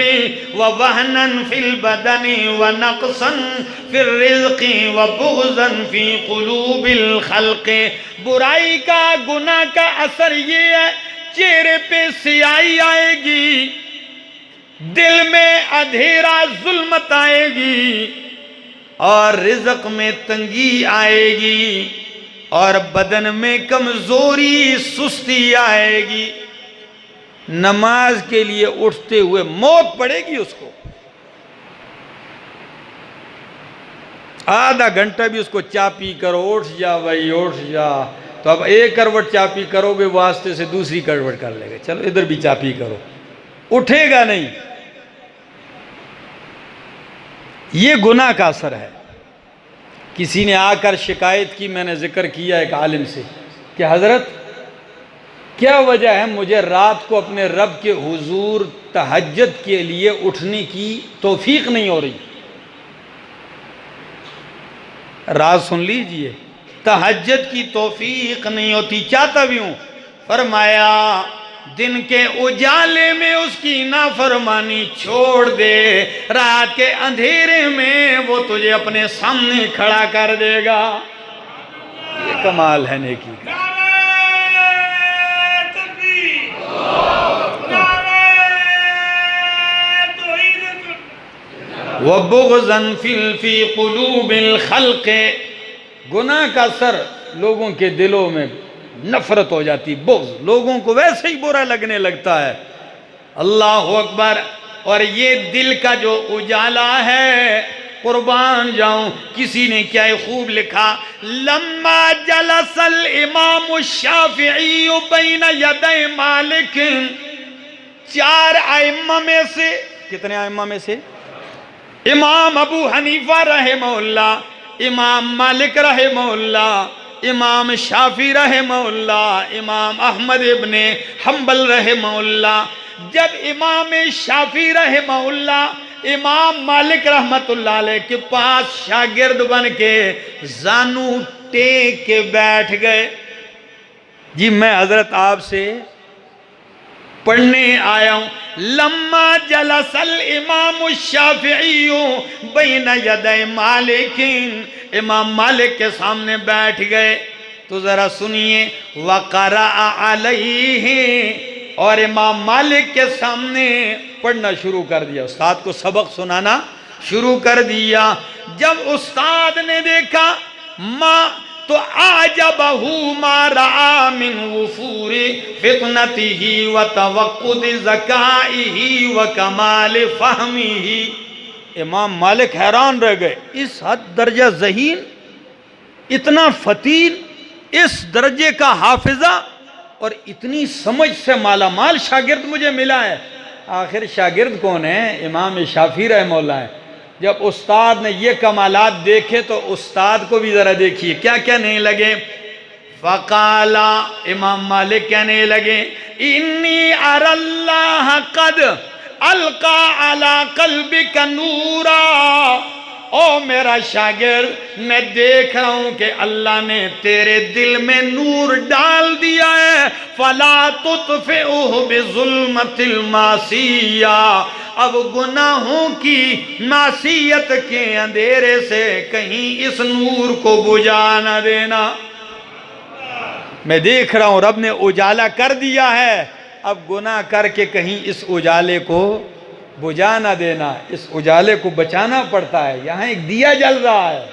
وَوَهْنًا فِي الْبَدَنِ وَنَقْصًا فِي الرِّزْقِ وَبُغْضًا فِي قُلُوبِ الْخَلْقِ۔ برائی کا، گناہ کا اثر یہ ہے، چہرے پہ سیاہی آئے گی، دل میں اندھیرا ظلمت آئے گی، اور رزق میں تنگی آئے گی، اور بدن میں کمزوری سستی آئے گی، نماز کے لیے اٹھتے ہوئے موت پڑے گی اس کو، آدھا گھنٹہ بھی اس کو چاپی کرو، اٹھ جا بھائی اٹھ جا، تو اب ایک کروٹ چاپی کرو گے واسطے سے دوسری کروٹ کر لے گا، چلو ادھر بھی چاپی کرو، اٹھے گا نہیں۔ یہ گناہ کا اثر ہے۔ کسی نے آ کر شکایت کی، میں نے ذکر کیا ایک عالم سے کہ حضرت کیا وجہ ہے مجھے رات کو اپنے رب کے حضور تہجد کے لیے اٹھنے کی توفیق نہیں ہو رہی؟ راز سن لیجئے، تہجد کی توفیق نہیں ہوتی، چاہتا بھی ہوں۔ فرمایا دن کے اجالے میں اس کی نافرمانی چھوڑ دے، رات کے اندھیرے میں وہ تجھے اپنے سامنے کھڑا کر دے گا۔ یہ کمال ہے نیکی کا۔ وَبُغْضًا فِي قُلُوبِ الْخَلْقِ، گناہ کا اثر لوگوں کے دلوں میں نفرت ہو جاتی، بغض، لوگوں کو ویسے ہی برا لگنے لگتا ہے۔ اللہ اکبر۔ اور یہ دل کا جو اجالا ہے، قربان جاؤں، کسی نے کیا خوب لکھا، لما جلس الامام الشافعی بین یدی مالک، چار ائمہ میں سے، کتنے ائمہ میں سے؟ امام ابو حنیفہ رحمہ اللہ، امام مالک رحمہ اللہ، امام شافعی رحمہ اللہ، امام احمد ابن حنبل رحمہ اللہ۔ جب امام شافعی رحمہ اللہ امام مالک رحمت اللہ علیہ کے پاس شاگرد بن کے زانو ٹیک کے بیٹھ گئے، جی میں حضرت آپ سے پڑھنے آیا ہوں، لما جلس الامام الشافعی بین یدی مالک، امام مالک کے سامنے بیٹھ گئے تو ذرا سنیے، وقرأ علیہ، اور امام مالک کے سامنے پڑھنا شروع کر دیا، استاد کو سبق سنانا شروع کر دیا۔ جب استاد نے دیکھا تو اعجبہ ما رعا من وفور فطنتہ وتوقد ذکائہ وکمال فہمہ، امام مالک حیران رہ گئے، اس حد درجہ ذہین، اتنا فتیل، اس درجے کا حافظہ اور اتنی سمجھ سے مالا مال شاگرد مجھے ملا ہے۔ آخر شاگرد کون ہے؟ امام شافعی رحمہ اللہ ہے۔ جب استاد نے یہ کمالات دیکھے تو استاد کو بھی ذرا دیکھیے کیا کہنے لگے، فقالا، امام مالک کہنے لگے، انی اری اللہ قد القا علی قلبک نورا، او میرا شاگرد میں دیکھ رہا ہوں کہ اللہ نے تیرے دل میں نور ڈال دیا ہے، فلا تطفئہ بظلمت المعصیہ، اب گناہوں کی معصیت کے اندھیرے سے کہیں اس نور کو بجھا نہ دینا۔ میں دیکھ رہا ہوں رب نے اجالا کر دیا ہے، اب گناہ کر کے کہیں اس اجالے کو بجھا نہ دینا، اس اجالے کو بچانا پڑتا ہے، یہاں ایک دیا جل رہا ہے،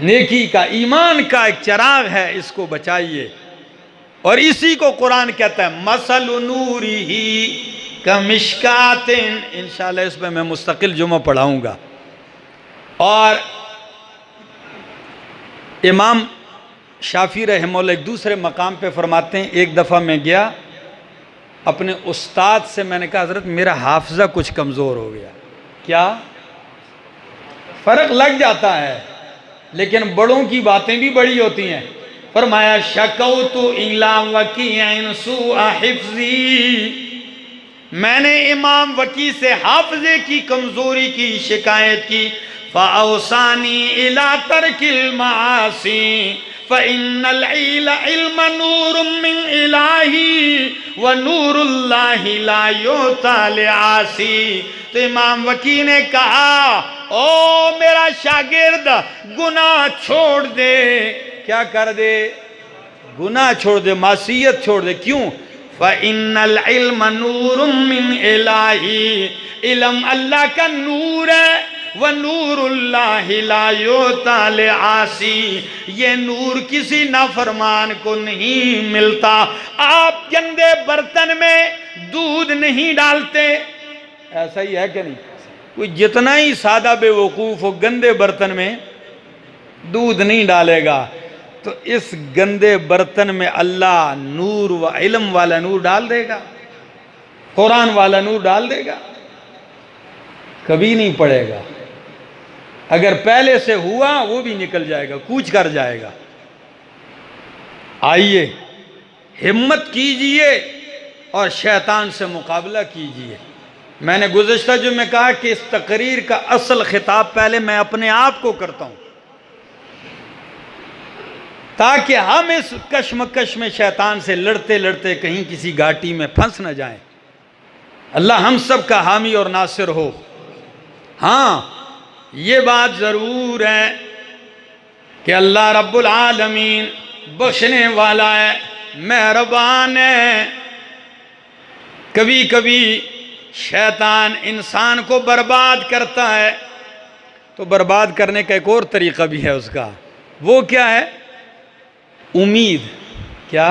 نیکی کا، ایمان کا ایک چراغ ہے، اس کو بچائیے۔ اور اسی کو قرآن کہتا ہے مثل نورہ کمشکات، انشاءاللہ اس میں مستقل جمعہ پڑھاؤں گا۔ اور امام شافعی رحمہ اللہ ایک دوسرے مقام پہ فرماتے ہیں، ایک دفعہ میں گیا اپنے استاد سے، میں نے کہا حضرت میرا حافظہ کچھ کمزور ہو گیا۔ کیا؟ فرق لگ جاتا ہے لیکن بڑوں کی باتیں بھی بڑی ہوتی ہیں۔ فرمایا شکوت الی وکیع سوء حفظی، میں نے امام وکیع سے حافظے کی کمزوری کی شکایت کی، فاوصانی الی ترک المعاصی فإن العلم نور من الہی ونور اللہ لا یعطی لعاصی۔ تو امام وکیع نے کہا او میرا شاگرد گناہ چھوڑ دے، کیا کر دے؟ گناہ چھوڑ دے، معصیت چھوڑ دے۔ کیوں؟ فإن العلم نور من الہی، علم اللہ کا نور ہے، وَنُورُ اللَّهِ لَا يُعْطَى لِعَاصِي، یہ نور کسی نافرمان کو نہیں ملتا۔ آپ گندے برتن میں دودھ نہیں ڈالتے، ایسا ہی ہے کہ نہیں؟ کوئی جتنا ہی سادہ بے وقوف ہو گندے برتن میں دودھ نہیں ڈالے گا، تو اس گندے برتن میں اللہ نور و علم والا نور ڈال دے گا، قرآن والا نور ڈال دے گا؟ کبھی نہیں پڑے گا۔ اگر پہلے سے ہوا وہ بھی نکل جائے گا، کوچ کر جائے گا۔ آئیے ہمت کیجئے اور شیطان سے مقابلہ کیجئے۔ میں نے گزشتہ جو میں کہا کہ اس تقریر کا اصل خطاب پہلے میں اپنے آپ کو کرتا ہوں، تاکہ ہم اس کشمکش میں شیطان سے لڑتے لڑتے کہیں کسی گھاٹی میں پھنس نہ جائیں۔ اللہ ہم سب کا حامی اور ناصر ہو۔ ہاں یہ بات ضرور ہے کہ اللہ رب العالمین بخشنے والا ہے، مہربان ہے۔ کبھی کبھی شیطان انسان کو برباد کرتا ہے، تو برباد کرنے کا ایک اور طریقہ بھی ہے اس کا، وہ کیا ہے؟ امید۔ کیا؟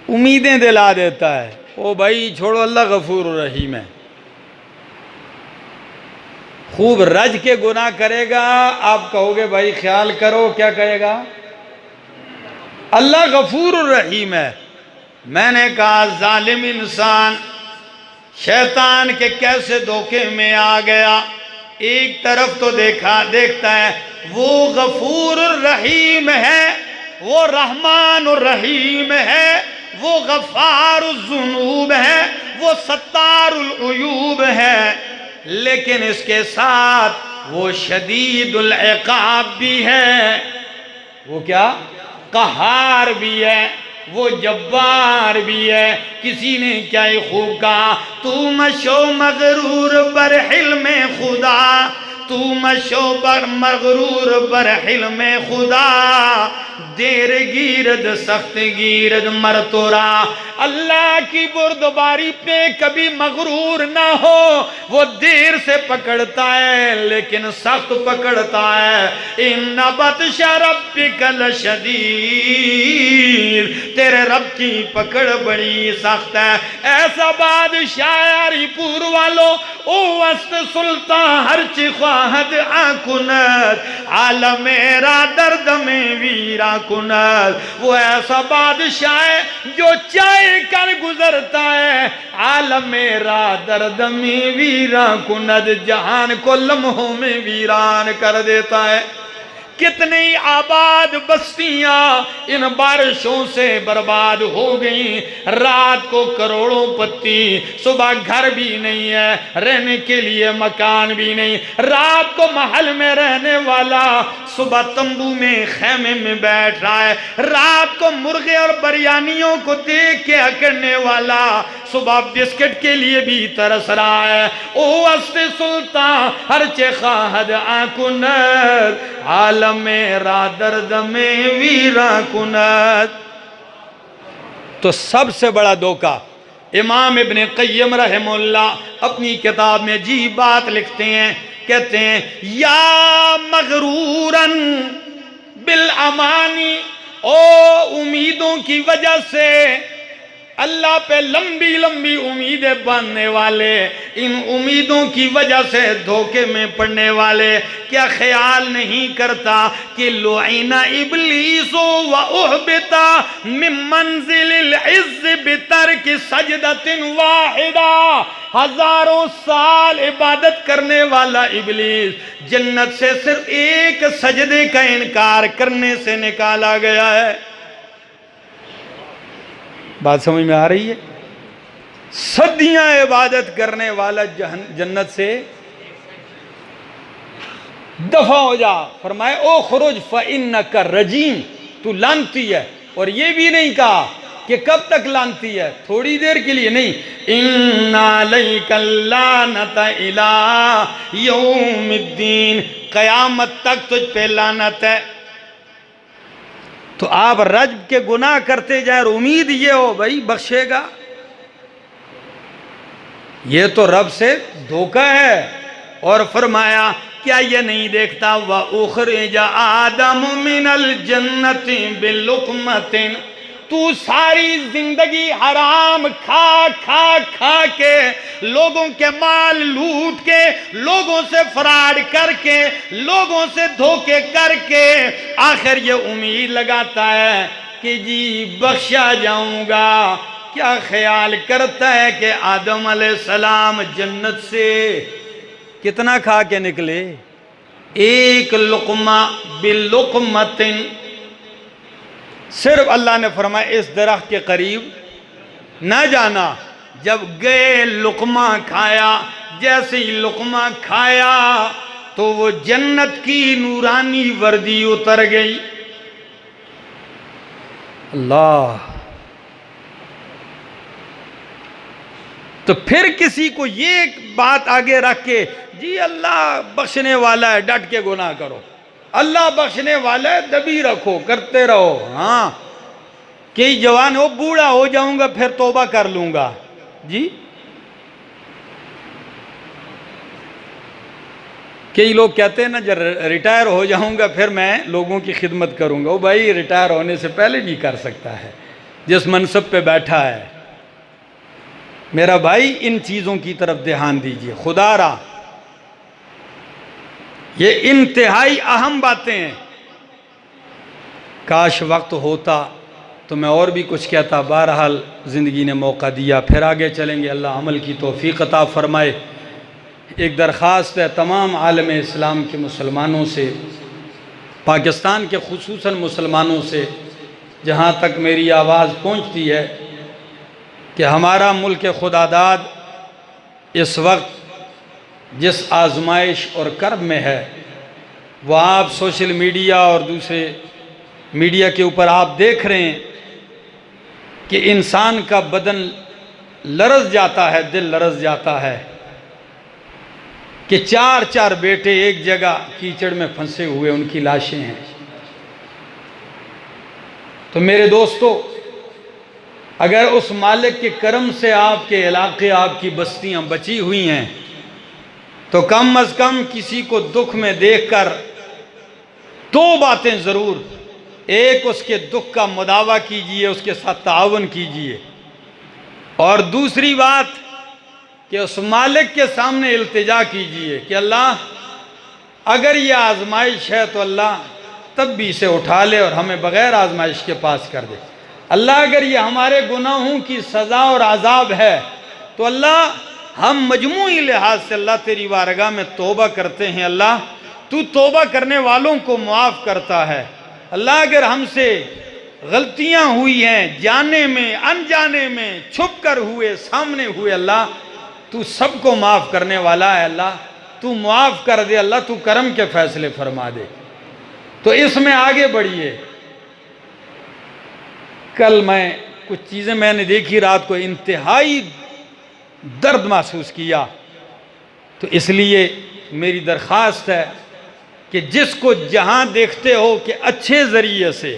امیدیں دلا دیتا ہے۔ او بھائی چھوڑو، اللہ غفور الرحیم ہے، خوب رج کے گناہ کرے گا، آپ کہو گے بھائی خیال کرو، کیا کہے گا؟ اللہ غفور الرحیم ہے۔ میں نے کہا ظالم انسان شیطان کے کیسے دھوکے میں آ گیا۔ ایک طرف تو دیکھتا ہے وہ غفور الرحیم ہے، وہ رحمان الرحیم ہے، وہ غفار الذنوب ہے، وہ ستار العیوب ہے، لیکن اس کے ساتھ وہ شدید العقاب بھی ہے۔ وہ کیا؟ قہار بھی ہے، وہ جبار بھی ہے۔ کسی نے کیا خوب کہا، تو مشو مغرور بر حلم خدا، تو مشو بر مغرور بر حلم خدا، دیر گیرد سخت گیرد مرتورا۔ اللہ کی بردباری پہ کبھی مغرور نہ ہو، وہ دیر سے پکڑتا ہے لیکن سخت پکڑتا ہے۔ ان بطش ربک لشدید، تیرے رب کی پکڑ بڑی سخت ہے۔ ایسا بادشاہ ہری پور والو او وست سلطان ہر چی خواہد آکند، عالم را درد میں ویرا کند۔ وہ ایسا بادشاہ ہے جو چاہے کر گزرتا ہے، عالم را درد میں ویرا کند، جہان کو لمحوں میں ویران کر دیتا ہے۔ کتنی آباد بستیاں ان بارشوں سے برباد ہو گئیں۔ رات کو کروڑوں پتی، صبح گھر بھی نہیں ہے، رہنے کے لیے مکان بھی نہیں۔ رات کو محل میں رہنے والا صبح تمبو میں خیمے میں بیٹھ رہا ہے۔ رات کو مرغے اور بریانیوں کو دیکھ کے اکڑنے والا صبح بسکٹ کے لیے بھی ترس رہا ہے۔ او وست سلطان ہر چے خواہد آکند، عالم میرا درد میں ویرا کند۔ تو سب سے بڑا دھوکہ امام ابن قیم رحمہ اللہ اپنی کتاب میں عجیب بات لکھتے ہیں، کہتے ہیں یا مغرورن بالامانی، او امیدوں کی وجہ سے اللہ پہ لمبی لمبی امیدیں باندھنے والے، ان امیدوں کی وجہ سے دھوکے میں پڑنے والے، کیا خیال نہیں کرتا کہ لعن ابلیس و احبط من منزل العز بترک سجدۃ واحدہ۔ ہزاروں سال عبادت کرنے والا ابلیس جنت سے صرف ایک سجدے کا انکار کرنے سے نکالا گیا ہے۔ بات سمجھ میں آ رہی ہے؟ صدیاں عبادت کرنے والا جنت سے دفع ہو جا، فرمائے او خروج فإنک رجیم، تو لعنتی ہے۔ اور یہ بھی نہیں کہا کہ کب تک لعنتی ہے، تھوڑی دیر کے لیے نہیں، ان علیک اللعنۃ الی یوم الدین، قیامت تک تجھ پہ لعنت ہے۔ تو آپ رجب کے گناہ کرتے جائیں اور امید یہ ہو بھائی بخشے گا، یہ تو رب سے دھوکہ ہے۔ اور فرمایا کیا یہ نہیں دیکھتا وَأُخْرِجَ آدَمُ مِنَ الْجَنَّةِ بِلُقْمَةٍ، تو ساری زندگی حرام کھا کھا کھا کے، لوگوں کے مال لوٹ کے، لوگوں سے فراڈ کر کے، لوگوں سے دھوکے کر کے، آخر یہ امید لگاتا ہے کہ جی بخشا جاؤں گا۔ کیا خیال کرتا ہے کہ آدم علیہ السلام جنت سے کتنا کھا کے نکلے؟ ایک لقمہ بلقمتن، صرف اللہ نے فرمایا اس درخت کے قریب نہ جانا۔ جب گئے لقمہ کھایا، جیسے ہی لقمہ کھایا تو وہ جنت کی نورانی وردی اتر گئی۔ اللہ، تو پھر کسی کو یہ بات آگے رکھ کے جی اللہ بخشنے والا ہے ڈٹ کے گناہ کرو، اللہ بخشنے والا ہے دبی رکھو کرتے رہو۔ ہاں کئی جوان ہو بوڑھا ہو جاؤں گا پھر توبہ کر لوں گا، جی کئی لوگ کہتے ہیں نا جب ریٹائر ہو جاؤں گا پھر میں لوگوں کی خدمت کروں گا۔ وہ بھائی ریٹائر ہونے سے پہلے بھی کر سکتا ہے جس منصب پہ بیٹھا ہے۔ میرا بھائی ان چیزوں کی طرف دھیان دیجئے، خدا را یہ انتہائی اہم باتیں ہیں۔ کاش وقت ہوتا تو میں اور بھی کچھ کہتا، بہرحال زندگی نے موقع دیا، پھر آگے چلیں گے۔ اللہ عمل کی توفیق عطا فرمائے۔ ایک درخواست ہے تمام عالم اسلام کے مسلمانوں سے، پاکستان کے خصوصاً مسلمانوں سے، جہاں تک میری آواز پہنچتی ہے، کہ ہمارا ملک خدا داد اس وقت جس آزمائش اور کرب میں ہے، وہ آپ سوشل میڈیا اور دوسرے میڈیا کے اوپر آپ دیکھ رہے ہیں کہ انسان کا بدن لرز جاتا ہے، دل لرز جاتا ہے کہ چار چار بیٹے ایک جگہ کیچڑ میں پھنسے ہوئے ان کی لاشیں ہیں۔ تو میرے دوستو، اگر اس مالک کے کرم سے آپ کے علاقے آپ کی بستیاں بچی ہوئی ہیں تو کم از کم کسی کو دکھ میں دیکھ کر دو باتیں ضرور، ایک اس کے دکھ کا مداوع کیجئے، اس کے ساتھ تعاون کیجئے، اور دوسری بات کہ اس مالک کے سامنے التجا کیجئے کہ اللہ اگر یہ آزمائش ہے تو اللہ تب بھی اسے اٹھا لے اور ہمیں بغیر آزمائش کے پاس کر دے۔ اللہ اگر یہ ہمارے گناہوں کی سزا اور عذاب ہے تو اللہ ہم مجموعی لحاظ سے اللہ تیری بارگاہ میں توبہ کرتے ہیں، اللہ تو توبہ کرنے والوں کو معاف کرتا ہے۔ اللہ اگر ہم سے غلطیاں ہوئی ہیں جانے میں انجانے میں، چھپ کر ہوئے سامنے ہوئے، اللہ تو سب کو معاف کرنے والا ہے، اللہ تو معاف کر دے، اللہ تو کرم کے فیصلے فرما دے۔ تو اس میں آگے بڑھیے۔ کل میں کچھ چیزیں میں نے دیکھی رات کو، انتہائی درد محسوس کیا، تو اس لیے میری درخواست ہے کہ جس کو جہاں دیکھتے ہو کہ اچھے ذریعے سے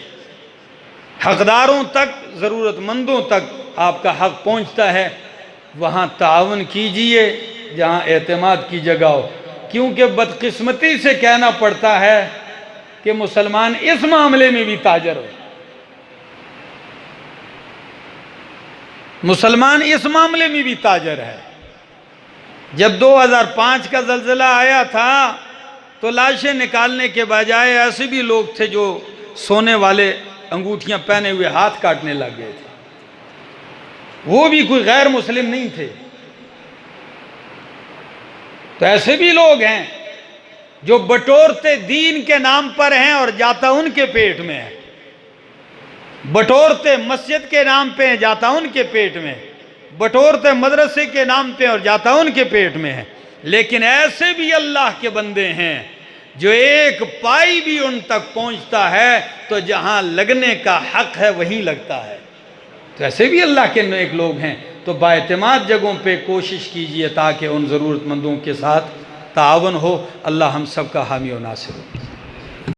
حقداروں تک، ضرورت مندوں تک آپ کا حق پہنچتا ہے، وہاں تعاون کیجئے جہاں اعتماد کی جگہ ہو۔ کیونکہ بدقسمتی سے کہنا پڑتا ہے کہ مسلمان اس معاملے میں بھی تاجر ہو، مسلمان اس معاملے میں بھی تاجر ہے۔ جب 2005 کا زلزلہ آیا تھا تو لاشیں نکالنے کے بجائے ایسے بھی لوگ تھے جو سونے والے انگوٹھیاں پہنے ہوئے ہاتھ کاٹنے لگ گئے تھے، وہ بھی کوئی غیر مسلم نہیں تھے۔ تو ایسے بھی لوگ ہیں جو بٹورتے دین کے نام پر ہیں اور جاتا ان کے پیٹ میں ہے، بٹورتے مسجد کے نام پہ ہیں جاتا ان کے پیٹ میں، بٹورتے مدرسے کے نام پہ اور جاتا ان کے پیٹ میں ہے۔ لیکن ایسے بھی اللہ کے بندے ہیں جو ایک پائی بھی ان تک پہنچتا ہے تو جہاں لگنے کا حق ہے وہیں لگتا ہے۔ تو ایسے بھی اللہ کے نیک لوگ ہیں، تو باعتماد جگہوں پہ کوشش کیجئے تاکہ ان ضرورت مندوں کے ساتھ تعاون ہو۔ اللہ ہم سب کا حامی و ناصر ہو۔